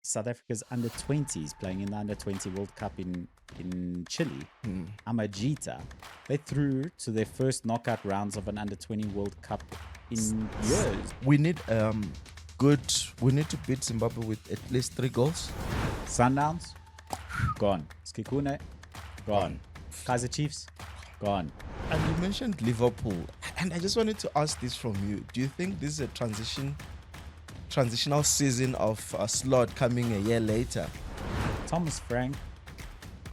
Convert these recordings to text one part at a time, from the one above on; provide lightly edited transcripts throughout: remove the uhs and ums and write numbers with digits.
South Africa's under 20s playing in the under 20 World Cup in Chile, Amajita, they through to their first knockout rounds of an under 20 World Cup in years. We need we need to beat Zimbabwe with at least 3 goals. Sundowns, gone. Skikune, gone. Kaizer Chiefs, gone. And you mentioned Liverpool, and I just wanted to ask this from you. Do you think this is a transitional season of a slot coming a year later? Thomas Frank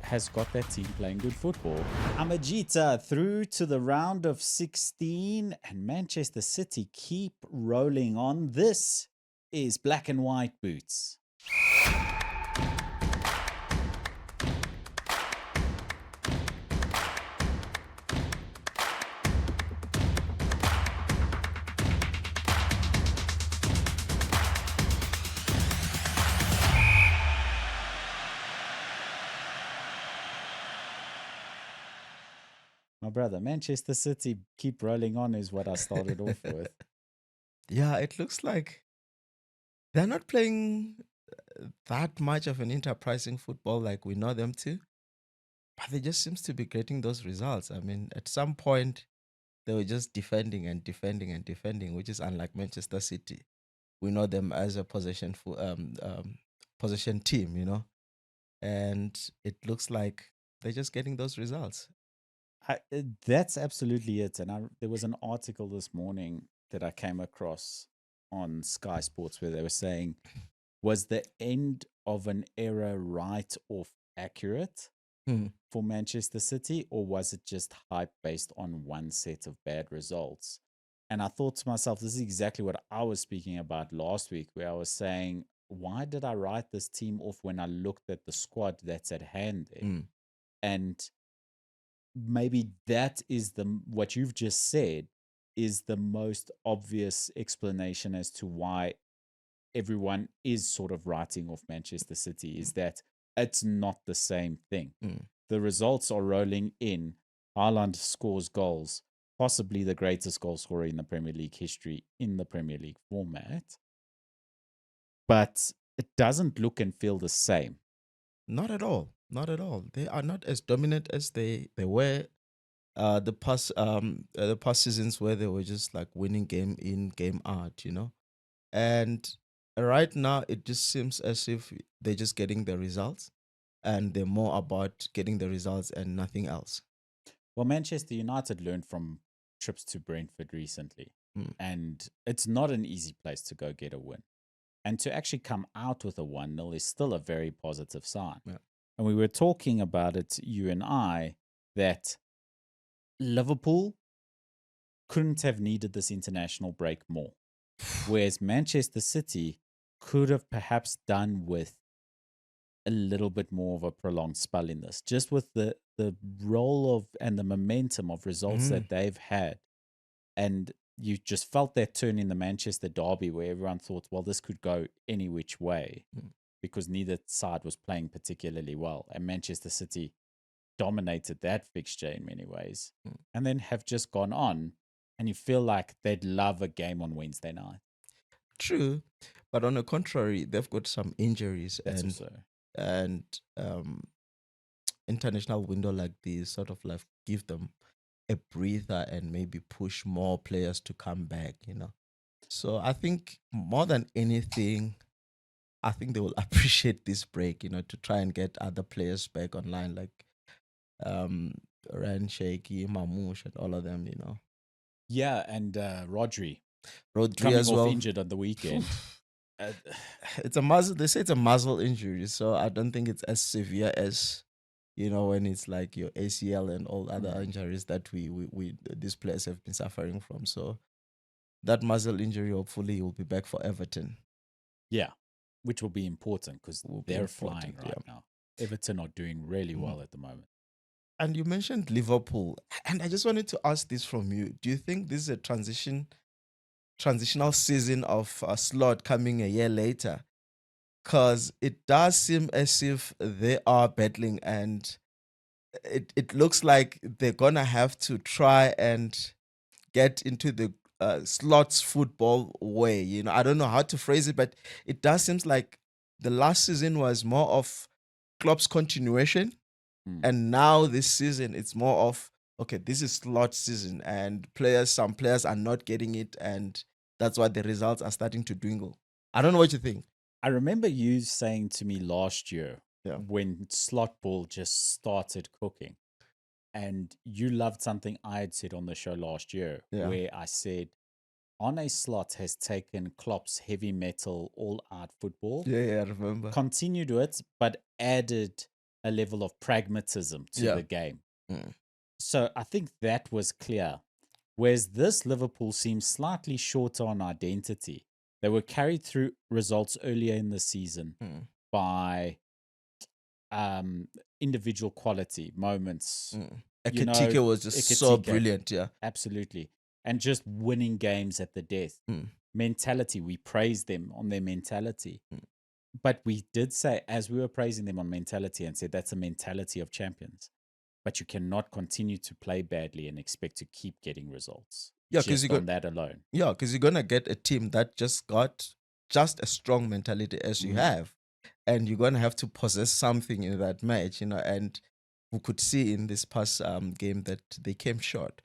has got that team playing good football. Amajita through to the round of 16, and Manchester City keep rolling on. This is Black and White Boots. My brother, Manchester City keep rolling on is what I started off with. Yeah, it looks like they're not playing that much of an enterprising football like we know them to, but they just seems to be getting those results. I mean, at some point, they were just defending and defending and defending, which is unlike Manchester City. We know them as a possession team, you know, and it looks like they're just getting those results. That's absolutely it. And there was an article this morning that I came across on Sky Sports where they were saying, was the end of an era right off accurate for Manchester City, or was it just hype based on one set of bad results? And I thought to myself, this is exactly what I was speaking about last week, where I was saying, why did I write this team off when I looked at the squad that's at hand there? And maybe that is what you've just said is the most obvious explanation as to why everyone is sort of writing off Manchester City, is that it's not the same thing. The results are rolling in. Haaland scores goals, possibly the greatest goal scorer in the Premier League history in the Premier League format, but it doesn't look and feel the same. Not at all. Not at all. They are not as dominant as they were the past seasons, where they were just like winning game in, game out, you know. And right now it just seems as if they're just getting the results, and they're more about getting the results and nothing else. Well, Manchester United learned from trips to Brentford recently, and it's not an easy place to go get a win. And to actually come out with a 1-0 is still a very positive sign. Yeah. And we were talking about it, you and I, that Liverpool couldn't have needed this international break more. Whereas Manchester City could have perhaps done with a little bit more of a prolonged spell in this, just with the role of and the momentum of results that they've had. And you just felt that turn in the Manchester derby where everyone thought, well, this could go any which way because neither side was playing particularly well. And Manchester City dominated that fixture in many ways and then have just gone on, and you feel like they'd love a game on Wednesday night. True. But on the contrary, they've got some injuries. That's also. And international window like this sort of like give them a breather and maybe push more players to come back, you know. So I think more than anything, I think they will appreciate this break, you know, to try and get other players back online, like Ryan Shaky, Mamouche, and all of them, you know. Yeah, and Rodri coming as well, injured on the weekend. It's a muzzle. They say it's a muzzle injury, so I don't think it's as severe as, you know, when it's like your ACL and all other injuries that we these players have been suffering from. So that muzzle injury, hopefully, he will be back for Everton. Yeah, which will be important because they're flying right now. Everton are doing really well at the moment. And you mentioned Liverpool, and I just wanted to ask this from you. Do you think this is a transitional season of a slot coming a year later? Because it does seem as if they are battling, and it looks like they're going to have to try and get into the slots football way. You know, I don't know how to phrase it, but it does seem like the last season was more of Klopp's continuation, Mm. and now this season it's more of, okay, this is slot season, and some players are not getting it, and that's why the results are starting to dwindle. I don't know what you think. I remember you saying to me last year Yeah. when slot ball just started cooking, and you loved something I had said on the show last year, Yeah. where I said Arne Slot has taken Klopp's heavy metal all out football, Yeah, I remember. continued it, but added a level of pragmatism to Yeah. the game. Mm. So I think that was clear. Whereas this Liverpool seems slightly shorter on identity. They were carried through results earlier in the season Mm. by um, individual quality moments. Mm. You know, Ekitike was just so Ekitike, brilliant. Yeah. absolutely. And just winning games at the death. Mm. Mentality, we praised them on their mentality. Mm. But we did say, as we were praising them on mentality, and said that's a mentality of champions. But you cannot continue to play badly and expect to keep getting results Yeah, because just on that alone. you're gonna get a team that just got just a strong mentality as you Mm. have, and you're gonna have to possess something in that match, and we could see in this past game that they came short.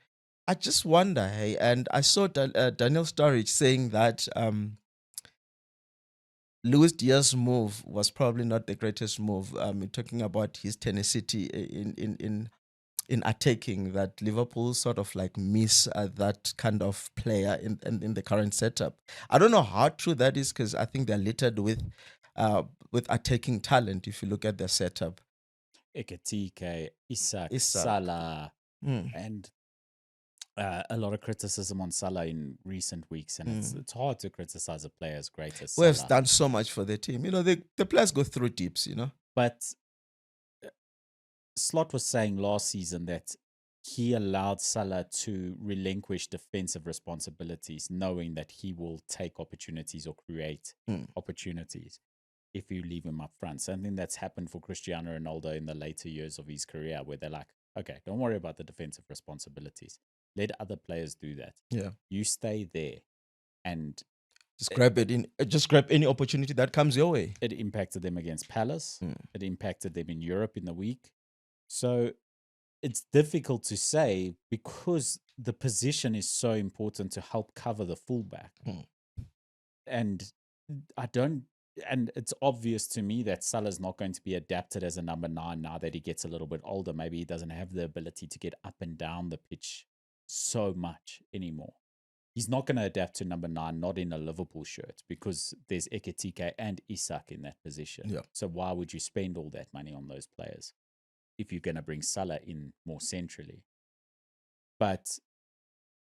I just wonder, hey, and I saw Daniel Sturridge saying that Luis Diaz's move was probably not the greatest move. Talking about his tenacity in attacking, that Liverpool sort of like miss that kind of player in the current setup. I don't know how true that is, because I think they're littered with attacking talent if you look at their setup. Ekitike, Isak, Isak. Salah, Mm, and a lot of criticism on Salah in recent weeks, and mm. it's hard to criticize a player as great as Who has Salah. done so much for the team. The players go through dips. But Slot was saying last season that he allowed Salah to relinquish defensive responsibilities, knowing that he will take opportunities or create Mm. opportunities if you leave him up front. Something that's happened for Cristiano Ronaldo in the later years of his career, where they're like, okay, don't worry about the defensive responsibilities. Let other players do that. Yeah. You stay there. And Just grab any opportunity that comes your way. it impacted them against Palace. Mm. It impacted them in Europe in the week. So it's difficult to say because the position is so important to help cover the fullback. Mm. And I don't, and it's obvious to me that Salah's not going to be adapted as a number 9 now that he gets a little bit older. Maybe he doesn't have the ability to get up and down the pitch so much anymore. He's not going to adapt to number 9, not in a Liverpool shirt, because there's Ekitike and Isak in that position. Yeah. So why would you spend all that money on those players if you're going to bring Salah in more centrally? But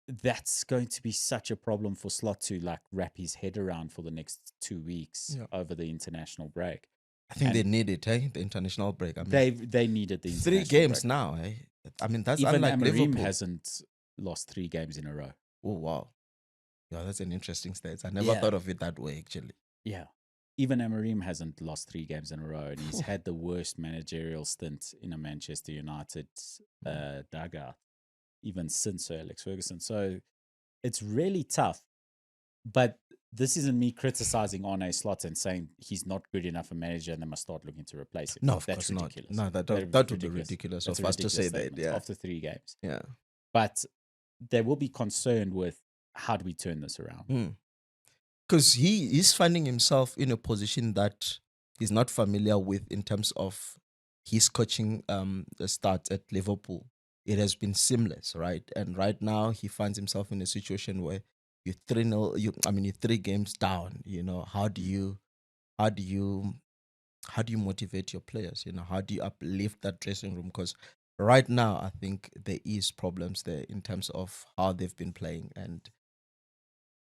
that's going to be such a problem for Slot to like wrap his head around for the next 2 weeks over the international break. I think they need it, hey? The international break. I mean, They needed the international 3 games break. now, hey? I mean, that's Even unlike Amorim Liverpool. hasn't lost 3 games in a row. Oh, wow. Yeah, that's an interesting stat. I never thought of it that way, actually. Yeah. Even Amorim hasn't lost 3 games in a row, and he's had the worst managerial stint in a Manchester United dugout, even since Sir Alex Ferguson. So it's really tough. But this isn't me criticizing Arne Slot and saying he's not good enough a manager and they must start looking to replace him. No, of That's course ridiculous. not. No, that would be ridiculous That's of us to say that. statement Yeah. after 3 games. Yeah. But they will be concerned with how do we turn this around? Because he's finding himself in a position that he's not familiar with in terms of his coaching start at Liverpool. It has been seamless, right? And right now he finds himself in a situation where you're 3-0, you're 3 games down. How do you motivate your players? How do you uplift that dressing room? Because right now I think there is problems there in terms of how they've been playing, and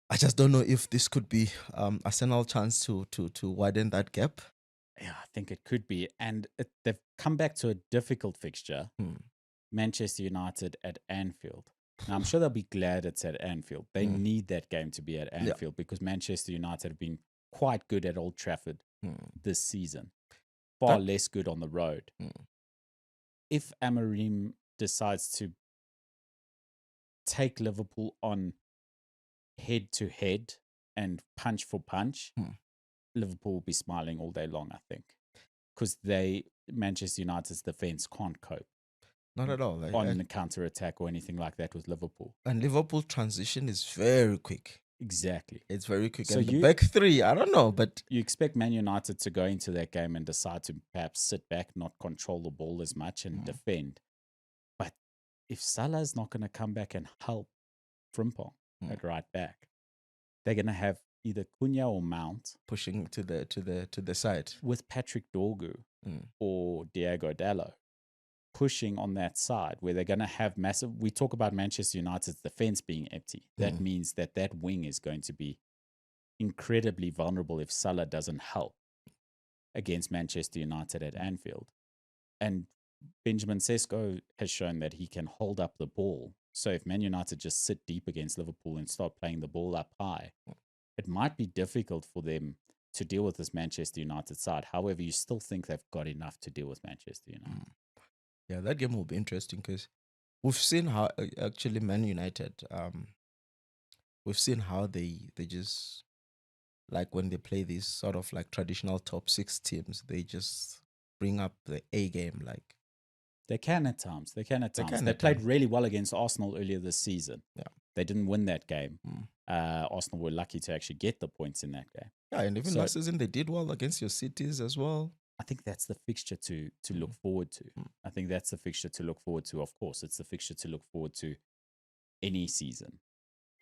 I just don't know if this could be Arsenal's chance to widen that gap. Yeah, I think it could be. And they've come back to a difficult fixture. Manchester United at Anfield. Now, I'm sure they'll be glad it's at Anfield. They need that game to be at Anfield because Manchester United have been quite good at Old Trafford this season. Far less good on the road. If Amorim decides to take Liverpool on head to head and punch for punch, Liverpool will be smiling all day long, I think, because Manchester United's defense can't cope Not at all. on the counter attack or anything like that with Liverpool. And Liverpool transition is very quick. Exactly. It's very quick. So and the back three, I don't know, but you expect Man United to go into that game and decide to perhaps sit back, not control the ball as much and defend. But if Salah's not going to come back and help Frimpong at right back, they're going to have either Cunha or Mount pushing to the side with Patrick Dorgu or Diego Dallo pushing on that side, where they're going to have massive. We talk about Manchester United's defense being empty. That means that wing is going to be incredibly vulnerable if Salah doesn't help against Manchester United at Anfield. And Benjamin Sesko has shown that he can hold up the ball. So if Man United just sit deep against Liverpool and start playing the ball up high, it might be difficult for them to deal with this Manchester United side. However, you still think they've got enough to deal with Manchester United. Yeah, that game will be interesting because we've seen how actually Man United, we've seen how they just, like when they play these sort of like traditional top 6 teams, they just bring up the A game. Like they can at times. They played really well against Arsenal earlier this season. Yeah, they didn't win that game. Arsenal were lucky to actually get the points in that game. Yeah, and even last season they did well against your cities as well. I think that's the fixture to look forward to. I think that's the fixture to look forward to. Of course, it's the fixture to look forward to any season.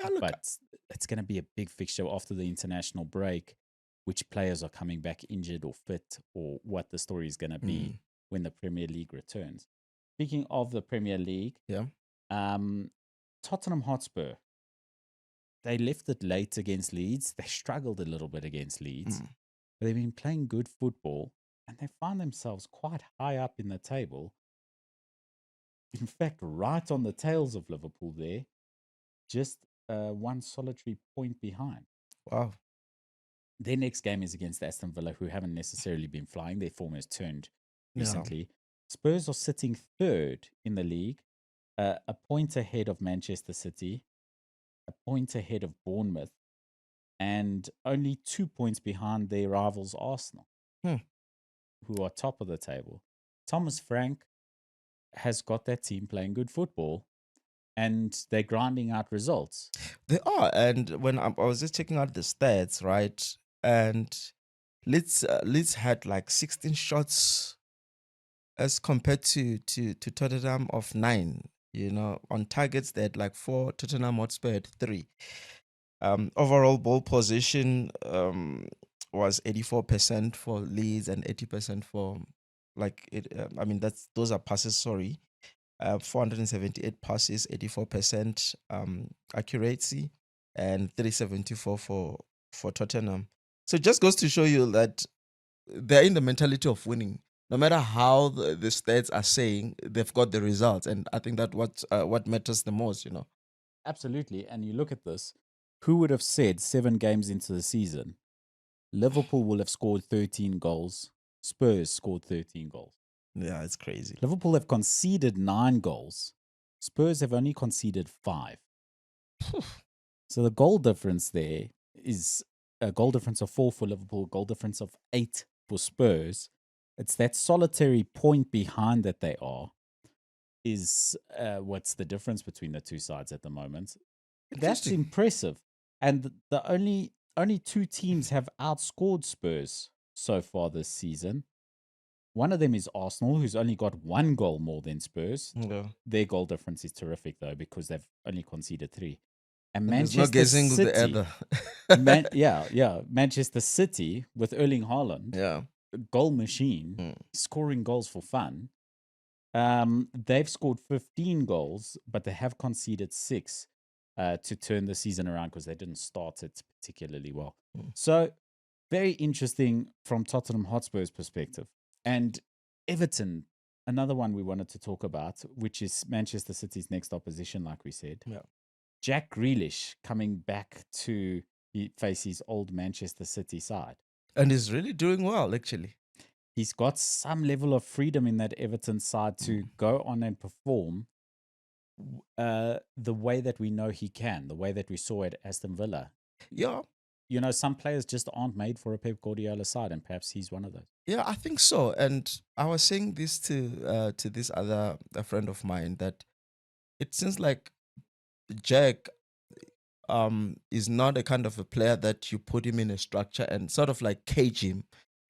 Yeah, but it's going to be a big fixture after the international break. Which players are coming back injured or fit, or what the story is going to be when the Premier League returns. Speaking of the Premier League, Tottenham Hotspur, they left it late against Leeds. They struggled a little bit against Leeds. But they've been playing good football, and they find themselves quite high up in the table. In fact, right on the tails of Liverpool there, just one solitary point behind. Wow. Their next game is against Aston Villa, who haven't necessarily been flying. Their form has turned recently. Yeah. Spurs are sitting third in the league, a point ahead of Manchester City, a point ahead of Bournemouth, and only 2 points behind their rivals Arsenal, who are top of the table. Thomas Frank has got that team playing good football, and they're grinding out results. They are, and when I was just checking out the stats, right, and Leeds had like 16 shots as compared to Tottenham of 9. You know, on targets they had like 4. Tottenham Hotspur had 3. Overall ball position was 84% for Leeds and 80% for those are passes. Sorry, 478 passes, 84% accuracy, and 374 for Tottenham. So it just goes to show you that they're in the mentality of winning. No matter how the stats are saying, they've got the results, and I think that what matters the most, you know. Absolutely, and you look at this. Who would have said 7 games into the season, Liverpool will have scored 13 goals, Spurs scored 13 goals? Yeah, it's crazy. Liverpool have conceded 9 goals, Spurs have only conceded 5. So the goal difference there is a goal difference of 4 for Liverpool, goal difference of 8 for Spurs. It's that solitary point behind that they are is what's the difference between the two sides at the moment. That's impressive. And the only 2 teams have outscored Spurs so far this season. One of them is Arsenal, who's only got 1 goal more than Spurs. Yeah. Their goal difference is terrific, though, because they've only conceded 3. And Manchester City, with the other. Manchester City with Erling Haaland, goal machine, scoring goals for fun. They've scored 15 goals, but they have conceded 6 to turn the season around because they didn't start it particularly well. So very interesting from Tottenham Hotspur's perspective. And Everton, another one we wanted to talk about, which is Manchester City's next opposition, like we said. Yeah. Jack Grealish coming back to face his old Manchester City side. And he's really doing well, actually. He's got some level of freedom in that Everton side to go on and perform the way that we know he can, the way that we saw at Aston Villa. Yeah. some players just aren't made for a Pep Guardiola side, and perhaps he's one of those. Yeah, I think so. And I was saying this to this other a friend of mine that it seems like Jack is not a kind of a player that you put him in a structure and sort of like cage him.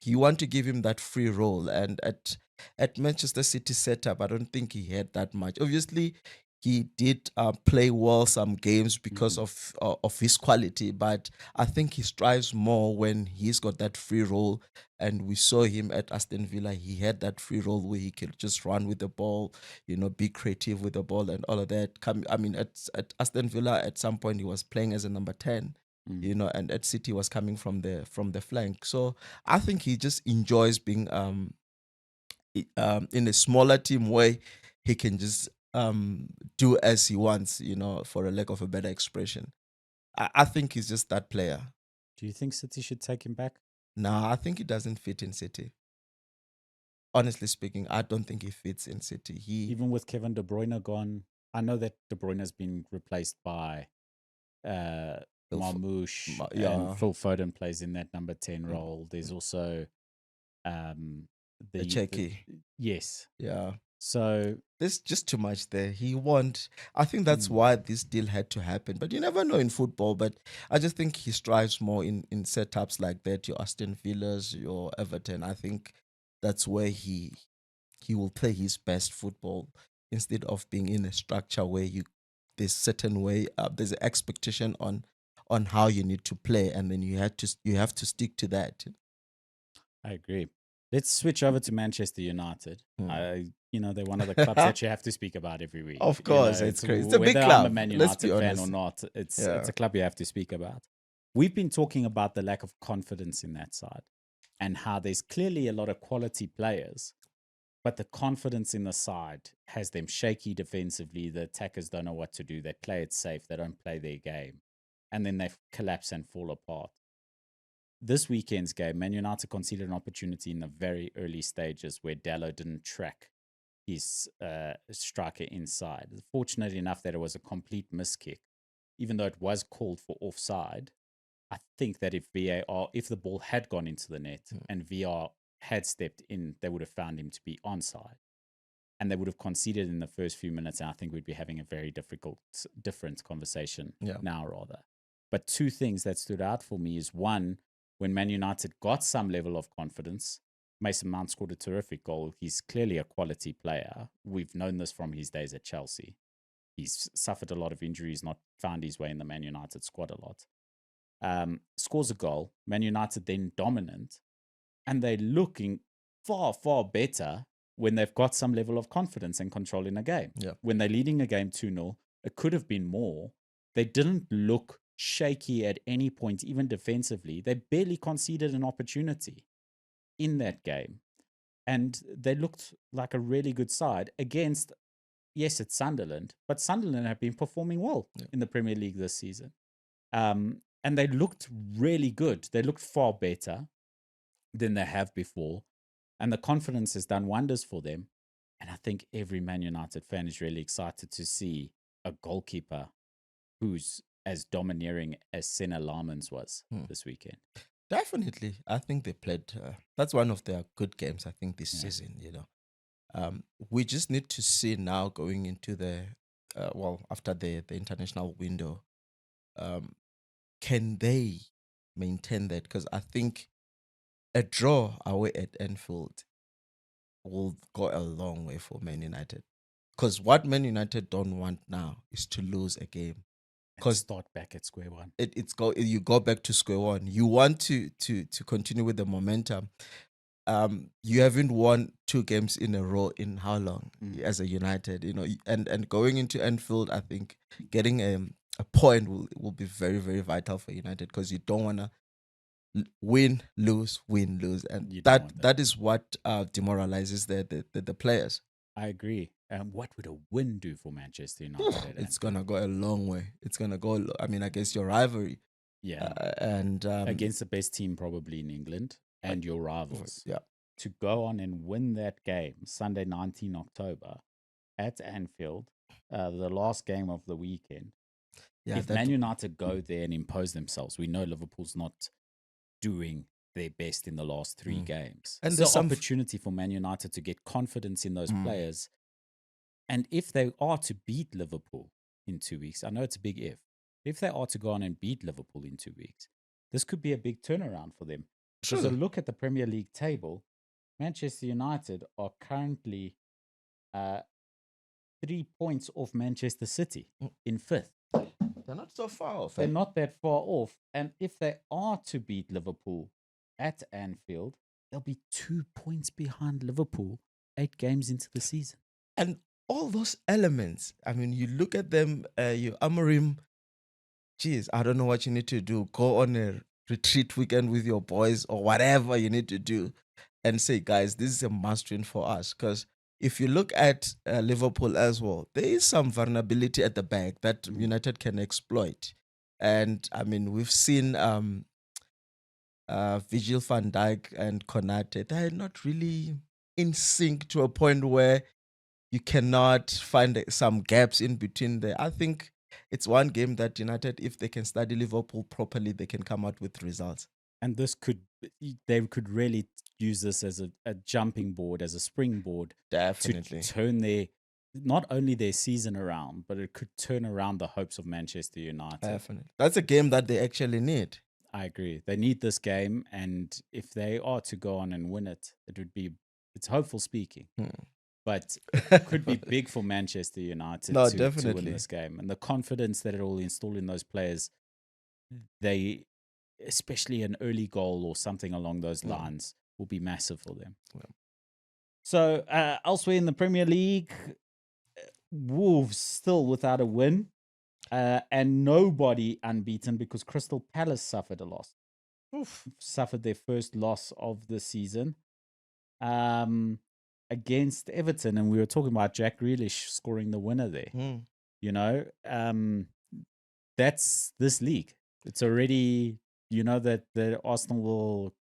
You want to give him that free role. And at Manchester City setup, I don't think he had that much. Obviously, he did play well some games because Mhm. of his quality, but I think he strives more when he's got that free role. And we saw him at Aston Villa; he had that free role where he could just run with the ball, be creative with the ball and all of that. I mean, at Aston Villa, at some point he was playing as a number 10, Mm. and at City was coming from the flank. So I think he just enjoys being in a smaller team where he can just do as he wants, for a lack of a better expression. I think he's just that player. Do you think City should take him back? No, I think he doesn't fit in City. Honestly speaking, I don't think he fits in City. Even with Kevin De Bruyne gone, I know that De Bruyne has been replaced by uh, He'll f- Marmoush, and yeah, Phil Foden plays in that number 10 mm, role. There's also um, a the checky. yes. Yeah. So There's just too much there. He won't. I think that's mm, why this deal had to happen. But you never know in football. But I just think he strives more in setups like that. Your Aston Villas, your Everton. I think that's where he will play his best football instead of being in a structure where there's certain way. There's an expectation on how you need to play, and then you have to stick to that. I agree. Let's switch over to Manchester United. Hmm. They're one of the clubs that you have to speak about every week. Of course, it's It's crazy. It's a big whether I'm a club. Man Let's be United fan or honest. not, it's Yeah. a club you have to speak about. We've been talking about the lack of confidence in that side and how there's clearly a lot of quality players, but the confidence in the side has them shaky defensively. The attackers don't know what to do. They play it safe. They don't play their game. And then they collapse and fall apart. This weekend's game, Man United conceded an opportunity in the very early stages where Dallo didn't track his striker inside. Fortunately enough that it was a complete miss kick, even though it was called for offside. I think that if the ball had gone into the net and VR had stepped in, they would have found him to be onside, and they would have conceded in the first few minutes. And I think we'd be having a very different conversation Yeah. now, rather. But two things that stood out for me is one, when Man United got some level of confidence, Mason Mount scored a terrific goal. He's clearly a quality player. We've known this from his days at Chelsea. He's suffered a lot of injuries, not found his way in the Man United squad a lot. Scores a goal. Man United then dominant, and they're looking far, far better when they've got some level of confidence and control in a game. Yeah. When they're leading a game 2-0, it could have been more. They didn't look shaky at any point, even defensively. They barely conceded an opportunity in that game. And they looked like a really good side against, yes, it's Sunderland, but Sunderland have been performing well in the Premier League this season. And they looked really good. They looked far better than they have before. And the confidence has done wonders for them. And I think every Man United fan is really excited to see a goalkeeper who's as domineering as Senna Lamans was this weekend. Definitely. I think they played. That's one of their good games, I think, this Yeah. season. We just need to see now going into after the international window, can they maintain that? Because I think a draw away at Anfield will go a long way for Man United. Because what Man United don't want now is to lose a game. And Because start back at square one. you go back to square one. You want to continue with the momentum. You haven't won 2 games in a row in how long as a United, and going into Anfield, I think getting a point will be very, very vital for United, because you don't want to win, lose, and You don't that want that. that is what demoralizes the players. I agree. What would a win do for Manchester United at It's Anfield? gonna go a long way. It's gonna go. I mean, against your rivalry, Yeah. and Against the best team probably in England and your rivals. yeah, To go on and win that game Sunday, 19 October at Anfield, the last game of the weekend. Yeah, if Man United go there and impose themselves, we know Liverpool's not doing their best in the last three games. And It's there's an some opportunity for Man United to get confidence in those Mm. players. And if they are to beat Liverpool in 2 weeks, I know it's a big if they are to go on and beat Liverpool in 2 weeks, this could be a big turnaround for them. Because a True. look at the Premier League table, Manchester United are currently 3 points off Manchester City Mm. in fifth. They're not so far off. They're not that far off. And if they are to beat Liverpool at Anfield, they'll be 2 points behind Liverpool 8 games into the season. And all those elements, I mean, you look at them, you Amorim, geez, I don't know what you need to do. Go on a retreat weekend with your boys or whatever you need to do and say, guys, this is a must win for us. Because if you look at Liverpool as well, there is some vulnerability at the back that United can exploit. And I mean, we've seen Virgil van Dijk and Konate, they're not really in sync to a point where you cannot find some gaps in between there. I think it's one game that United, if they can study Liverpool properly, they can come out with results. And they could really use this as a jumping board, as a springboard Definitely. to turn not only their season around, but it could turn around the hopes of Manchester United. Definitely. That's a game that they actually need. I agree. They need this game, and if they are to go on and win it, it's hopeful speaking. But it could be big for Manchester United to win this game. And the confidence that it will install in those players, especially an early goal or something along those lines, will be massive for them. Yeah. So elsewhere in the Premier League, Wolves still without a win. And nobody unbeaten because Crystal Palace suffered a loss. Suffered their first loss of the season against Everton. And we were talking about Jack Grealish scoring the winner there. You know, that's this league. It's already, that the Arsenal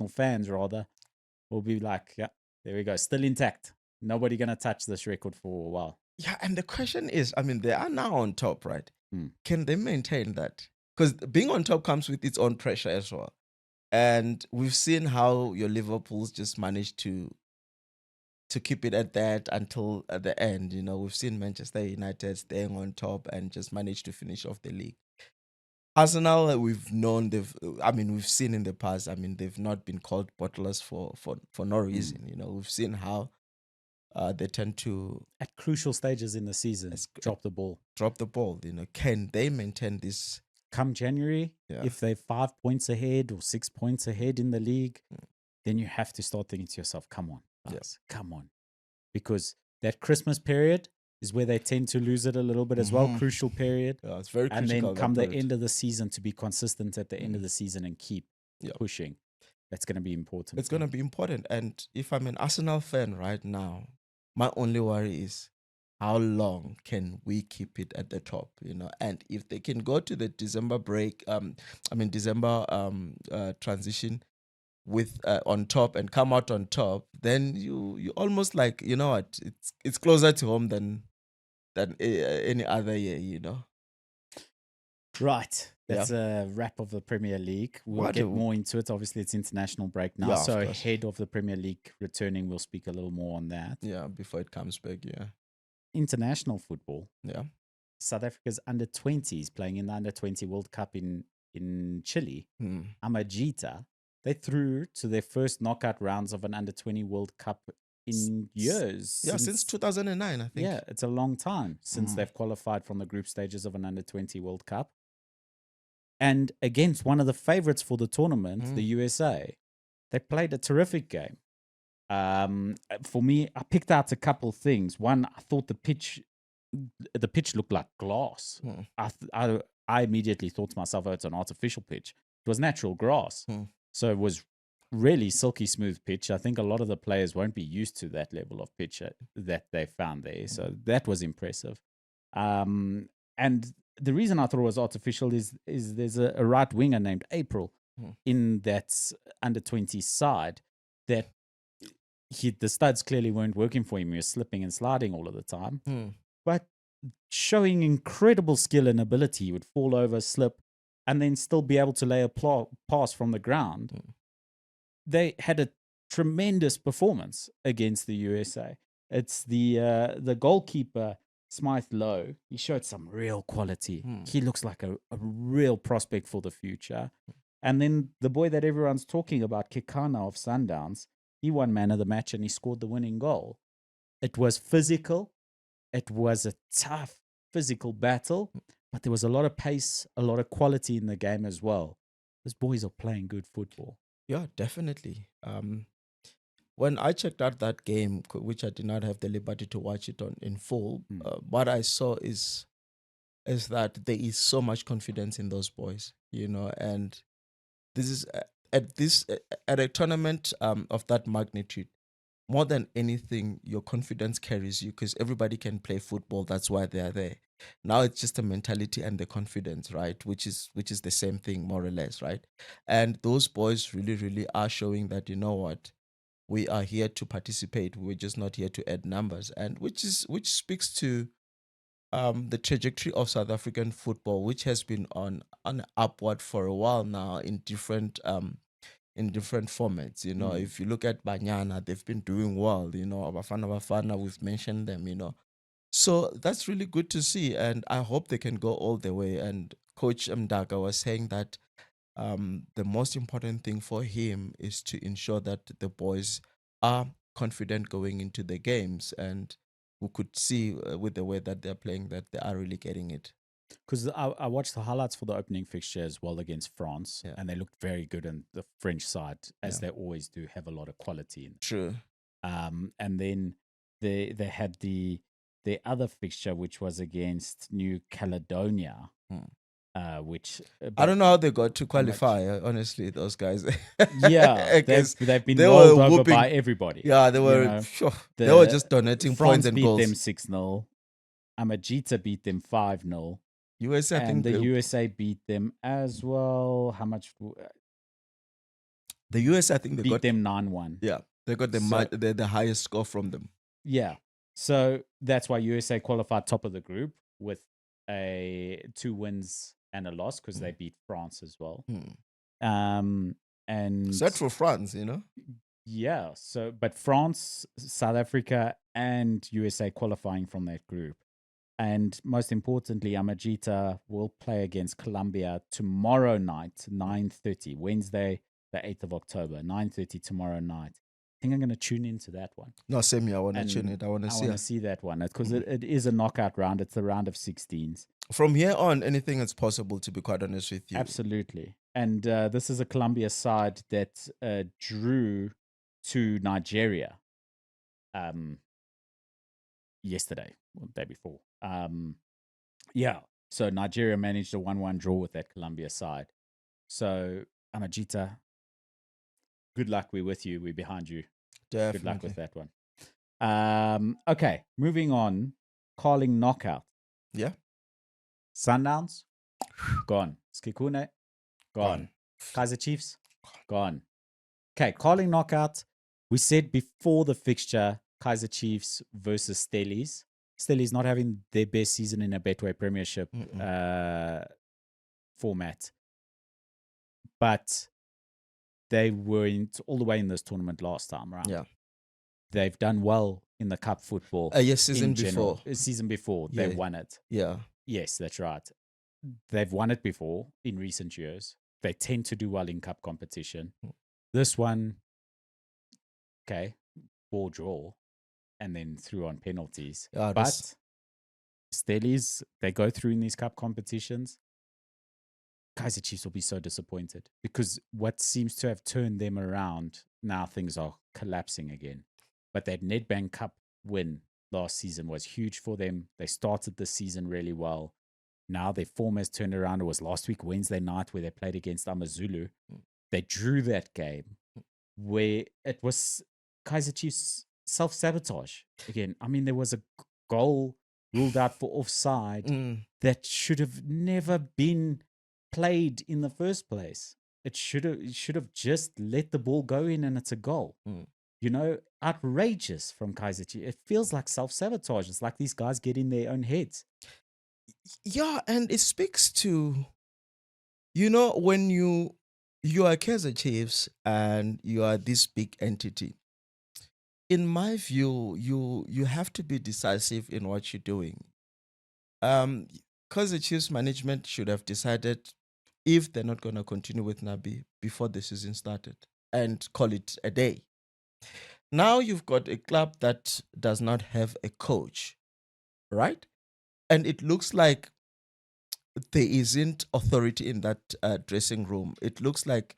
fans rather will be like, yeah, there we go. Still intact. Nobody going to touch this record for a while. Yeah, and the question is, I mean, they are now on top, right? Can they maintain that? Because being on top comes with its own pressure as well. And we've seen how your Liverpool's just managed to keep it at that until at the end. We've seen Manchester United staying on top and just managed to finish off the league. Arsenal, we've seen in the past, they've not been called bottlers for no reason. We've seen how they tend to at crucial stages in the season drop the ball. Can they maintain this come January? If they're 5 points ahead or 6 points ahead in the league, then you have to start thinking to yourself, come on, guys, come on. Because that Christmas period is where they tend to lose it a little bit as well. Crucial period. Yeah, it's very critical. And then come the end of the season, to be consistent at the end of the season and keep pushing. That's going to be important. It's going to be important. And if I'm an Arsenal fan right now, my only worry is how long can we keep it at the top, And if they can go to the December break, December transition with on top and come out on top, then you almost like, what, it's closer to home than any other year, Right. That's a wrap of the Premier League. We'll get more into it. Obviously, it's international break now. So ahead of the Premier League returning, we'll speak a little more on that. Yeah, before it comes back, International football. Yeah. South Africa's under-20s playing in the under-20 World Cup in Chile. Amajita, they through to their first knockout rounds of an under-20 World Cup in years. Yeah, since 2009, I think. Yeah, it's a long time since they've qualified from the group stages of an under-20 World Cup. And against one of the favorites for the tournament, the USA, they played a terrific game. For me, I picked out a couple things. One, I thought the pitch looked like glass. I immediately thought to myself, oh, it's an artificial pitch. It was natural grass. So it was really silky smooth pitch. I think a lot of the players won't be used to that level of pitch that they found there. So that was impressive. And the reason I thought it was artificial is there's a right winger named April in that under-20 side that the studs clearly weren't working for him. He was slipping and sliding all of the time. But showing incredible skill and ability. He would fall over, slip, and then still be able to lay a pass from the ground. They had a tremendous performance against the USA. It's the goalkeeper, Smythe Lowe. He showed some real quality. He looks like a real prospect for the future. And then the boy that everyone's talking about, Kekana of Sundowns, he won man of the match and he scored the winning goal. It was physical. It was a tough physical battle, but there was a lot of pace, a lot of quality in the game as well. These boys are playing good football. Yeah, definitely. When I checked out that game, which I did not have the liberty to watch it in full, what I saw is that there is so much confidence in those boys, and this is at a tournament of that magnitude. More than anything, your confidence carries you because everybody can play football. That's why they are there. Now it's just the mentality and the confidence, right? Which is the same thing, more or less, right? And those boys really, really are showing that, you know what, we are here to participate. We're just not here to add numbers, and which speaks to the trajectory of South African football, which has been on an upward for a while now in different formats. If you look at Banyana, they've been doing well. Bafana, we've mentioned them. So that's really good to see, and I hope they can go all the way. And Coach Mdaka was saying that the most important thing for him is to ensure that the boys are confident going into the games, and we could see with the way that they're playing that they are really getting it. Because I watched the highlights for the opening fixture as well against France, Yeah. and they looked very good on the French side, as they always do, have a lot of quality in. True. And then they had the other fixture, which was against New Caledonia, which I don't know how they got to qualify. Honestly, those guys. Yeah, they've been they rolled were over whooping- by everybody. Yeah, they were. They were just donating France points and beat goals. them 6-0. Amajita beat them 5-0. USA, I And think the USA beat them as well. How much? The USA, I think they beat got them 9-1. Yeah, they got the highest score from them. Yeah, so that's why USA qualified top of the group with 2 wins and a loss because they beat France as well. And set for France, Yeah, so but France, South Africa, and USA qualifying from that group. And most importantly, Amajita will play against Colombia tomorrow night, 9:30, Wednesday, the 8th of October, 9:30 tomorrow night. I think I'm going to tune into that one. No, same here. I want to tune it. I want to see that one because it is a knockout round. It's the round of 16s. From here on, anything is possible, to be quite honest with you. Absolutely. And this is a Colombia side that drew to Nigeria yesterday or the day before. Yeah, so Nigeria managed a 1-1 draw with that Colombia side. So Amajita, good luck. We're with you. We're behind you. Definitely. Good luck with that one. Okay, moving on. Calling knockout. Yeah. Sundowns, gone. Skikune, gone. Kaizer Chiefs, gone. Okay, calling knockout. We said before the fixture, Kaizer Chiefs versus Stellies. Stellies not having their best season in a Betway Premiership format. But they weren't all the way in this tournament last time, right? Yeah. They've done well in the cup football. Yes, season before. Season before, they won it. Yeah. Yes, that's right. They've won it before in recent years. They tend to do well in cup competition. This one, okay, ball draw, and then threw on penalties. Yeah, but Stellies, they go through in these cup competitions. Kaizer Chiefs will be so disappointed because what seems to have turned them around, now things are collapsing again. But that Nedbank Cup win last season was huge for them. They started the season really well. Now their form has turned around. It was last week, Wednesday night, where they played against Amazulu. They drew that game where it was Kaizer Chiefs self-sabotage. Again, I mean, there was a goal ruled out for offside that should have never been played in the first place. It should have just let the ball go in and it's a goal. outrageous from Kaiser Chiefs. It feels like self-sabotage. It's like these guys get in their own heads. Yeah, and it speaks to, when you are Kaizer Chiefs and you are this big entity. In my view, you have to be decisive in what you're doing. Um, Kaizer Chiefs management should have decided if they're not going to continue with Nabi before the season started and call it a day. Now you've got a club that does not have a coach, right? And it looks like there isn't authority in that dressing room. It looks like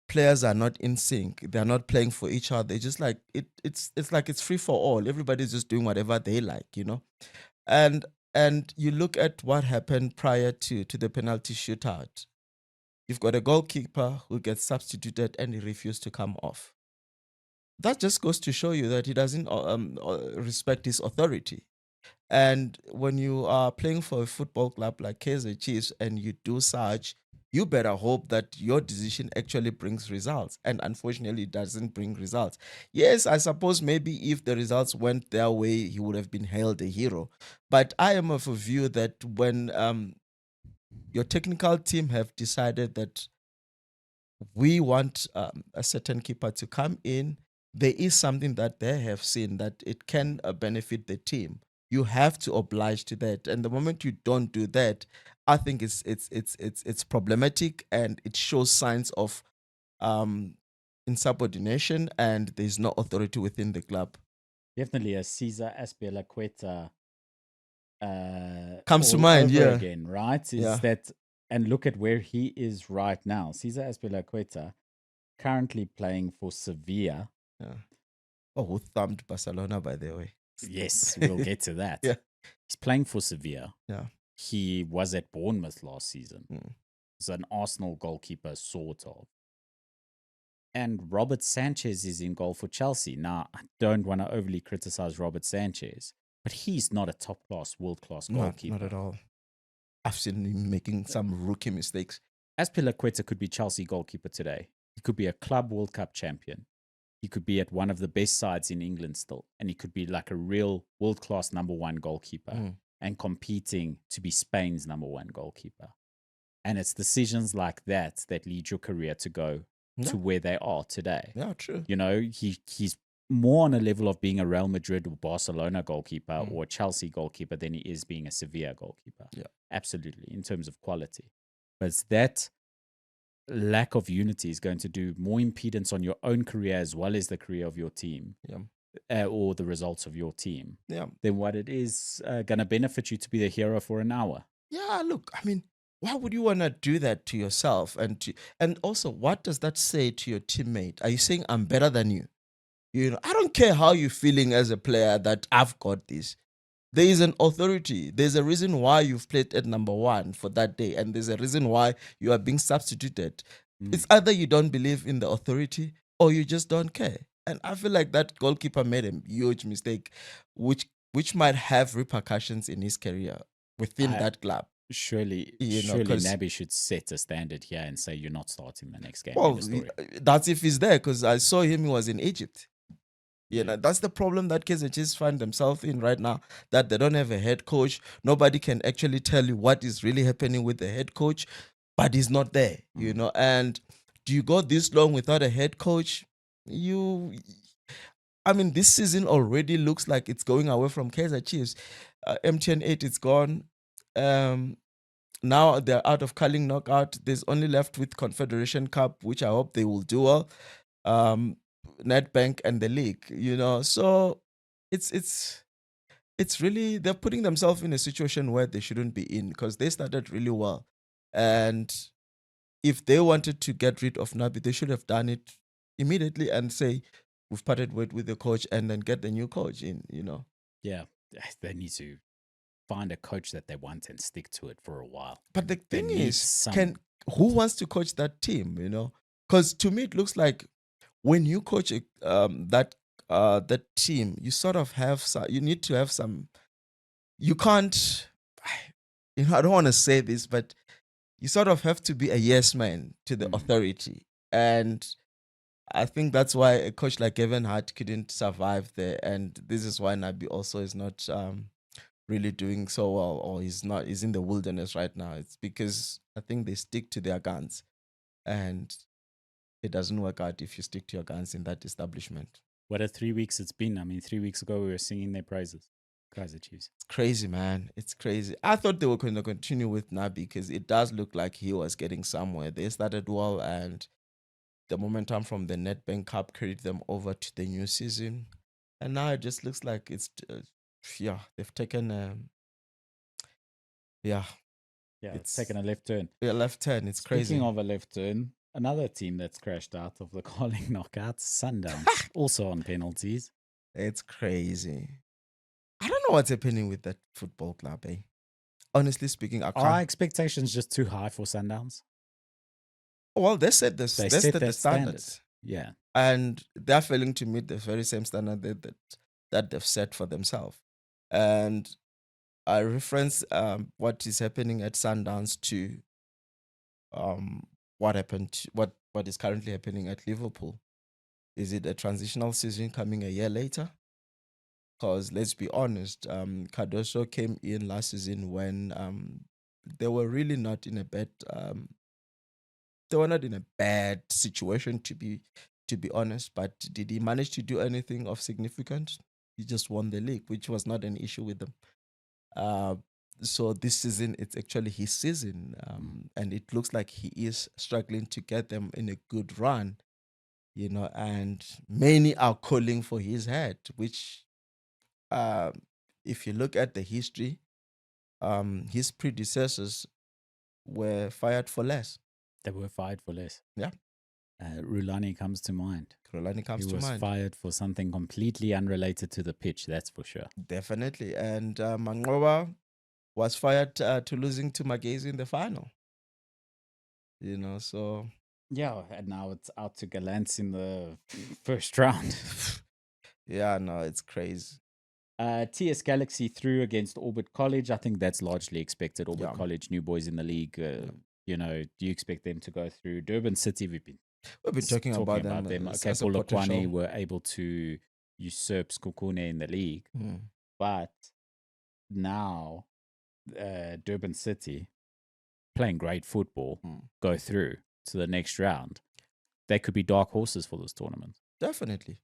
players are not in sync. They're not playing for each other. It's just like it's like it's free for all. Everybody's just doing whatever they like. And and you look at what happened prior to the penalty shootout. You've got a goalkeeper who gets substituted and he refused to come off. That just goes to show you that he doesn't respect his authority. And when you are playing for a football club like Kaizer Chiefs and you do such, you better hope that your decision actually brings results. And unfortunately, it doesn't bring results. Yes, I suppose maybe if the results went their way, he would have been hailed a hero. But I am of a view that when your technical team have decided that we want a certain keeper to come in, there is something that they have seen that it can benefit the team. You have to oblige to that, and the moment you don't do that, I think it's problematic, and it shows signs of insubordination, and there's no authority within the club. Definitely a Cesar Azpilicueta Comes to all mind, over yeah, again, right? yeah, And look at where he is right now. Cesar Azpilicueta currently playing for Sevilla. yeah. Oh, who thumped Barcelona, by the way? Yes, we'll get to that. Yeah, He's playing for Sevilla. yeah. He was at Bournemouth last season. Mm. He's an Arsenal goalkeeper, sort of. And Robert Sanchez is in goal for Chelsea. Now, I don't want to overly criticize Robert Sanchez, but he's not a top class, world class goalkeeper. Not at all. I've seen him making some rookie mistakes. Azpilicueta could be Chelsea goalkeeper today. He could be a club World Cup champion. He could be at one of the best sides in England still. And he could be like a real world class number one goalkeeper and competing to be Spain's number one goalkeeper. And it's decisions like that that lead your career to go to where they are today. Yeah, true. He's more on a level of being a Real Madrid or Barcelona goalkeeper or a Chelsea goalkeeper than he is being a Sevilla goalkeeper. Yeah. Absolutely, in terms of quality. But it's that lack of unity is going to do more impedance on your own career as well as the career of your team. Or the results of your team. Than what it is going to benefit you to be the hero for an hour. Yeah, look, I mean, why would you want to do that to yourself? And also, what does that say to your teammate? Are you saying I'm better than you? I don't care how you're feeling as a player that I've got this. There is an authority. There's a reason why you've played at number one for that day. And there's a reason why you are being substituted. It's either you don't believe in the authority or you just don't care. And I feel like that goalkeeper made a huge mistake, which might have repercussions in his career within that club. Surely Naby should set a standard here and say you're not starting the next game. Well, that's if he's there, because I saw him, he was in Egypt. That's the problem that Kaizer Chiefs find themselves in right now, that they don't have a head coach. Nobody can actually tell you what is really happening with the head coach, but he's not there, And do you go this long without a head coach? This season already looks like it's going away from Kaizer Chiefs. MTN 8, it's gone. Now they're out of Carling knockout. There's only left with Confederation Cup, which I hope they will do well. Nedbank and the league, So it's really, they're putting themselves in a situation where they shouldn't be in, because they started really well. And if they wanted to get rid of Nabi, they should have done it immediately and say, we've parted with the coach, and then get the new coach in, Yeah, they need to find a coach that they want and stick to it for a while. But the thing is, who wants to coach that team, Because to me, it looks like when you coach that team, you sort of have you need to have some. You can't. I don't want to say this, but you sort of have to be a yes man to the authority, and I think that's why a coach like Kevin Hart couldn't survive there, and this is why Nabi also is not really doing so well, or he's in the wilderness right now. It's because I think they stick to their guns, and it doesn't work out if you stick to your guns in that establishment. What a 3 weeks it's been. I mean, 3 weeks ago we were singing their praises. Kaiser Chiefs. It's crazy, man. It's crazy. I thought they were going to continue with Nabi because it does look like he was getting somewhere. They started well, and the momentum from the Nedbank Cup carried them over to the new season. And now it just looks like it's, they've taken, Yeah, it's taken a left turn. a left turn. It's crazy. Speaking of a left turn, another team that's crashed out of the Carling knockouts, Sundowns, also on penalties. It's crazy. I don't know what's happening with that football club, eh? Honestly speaking, I Are can't. our expectations just too high for Sundowns? Well, they set this. They They set set the that standard. standards, Yeah. and they're failing to meet the very same standard that they've set for themselves. And I reference what is happening at Sundowns to what happened what is currently happening at Liverpool. Is it a transitional season coming a year later? Because let's be honest, Cardoso came in last season when they were really not in a bad they were not in a bad situation, to be honest. But did he manage to do anything of significance? He just won the league, which was not an issue with them. So this season, it's actually his season, and it looks like he is struggling to get them in a good run, and many are calling for his head, which, if you look at the history, his predecessors were fired for less. They were fired for less. Yeah. Rulani comes to mind. Rulani comes He to was mind. fired for something completely unrelated to the pitch, that's for sure. Definitely. And Mangoba was fired to losing to Magezi in the final. So... Yeah, and now it's out to Galants in the first round. Yeah, no, it's crazy. TS Galaxy through against Orbit College. I think that's largely expected. Orbit College, new boys in the league. Do you expect them to go through? Durban City, we've been talking about them. Okay, Polokwane were able to usurp Skokune in the league. But now Durban City, playing great football, go through to the next round. They could be dark horses for this tournament. Definitely.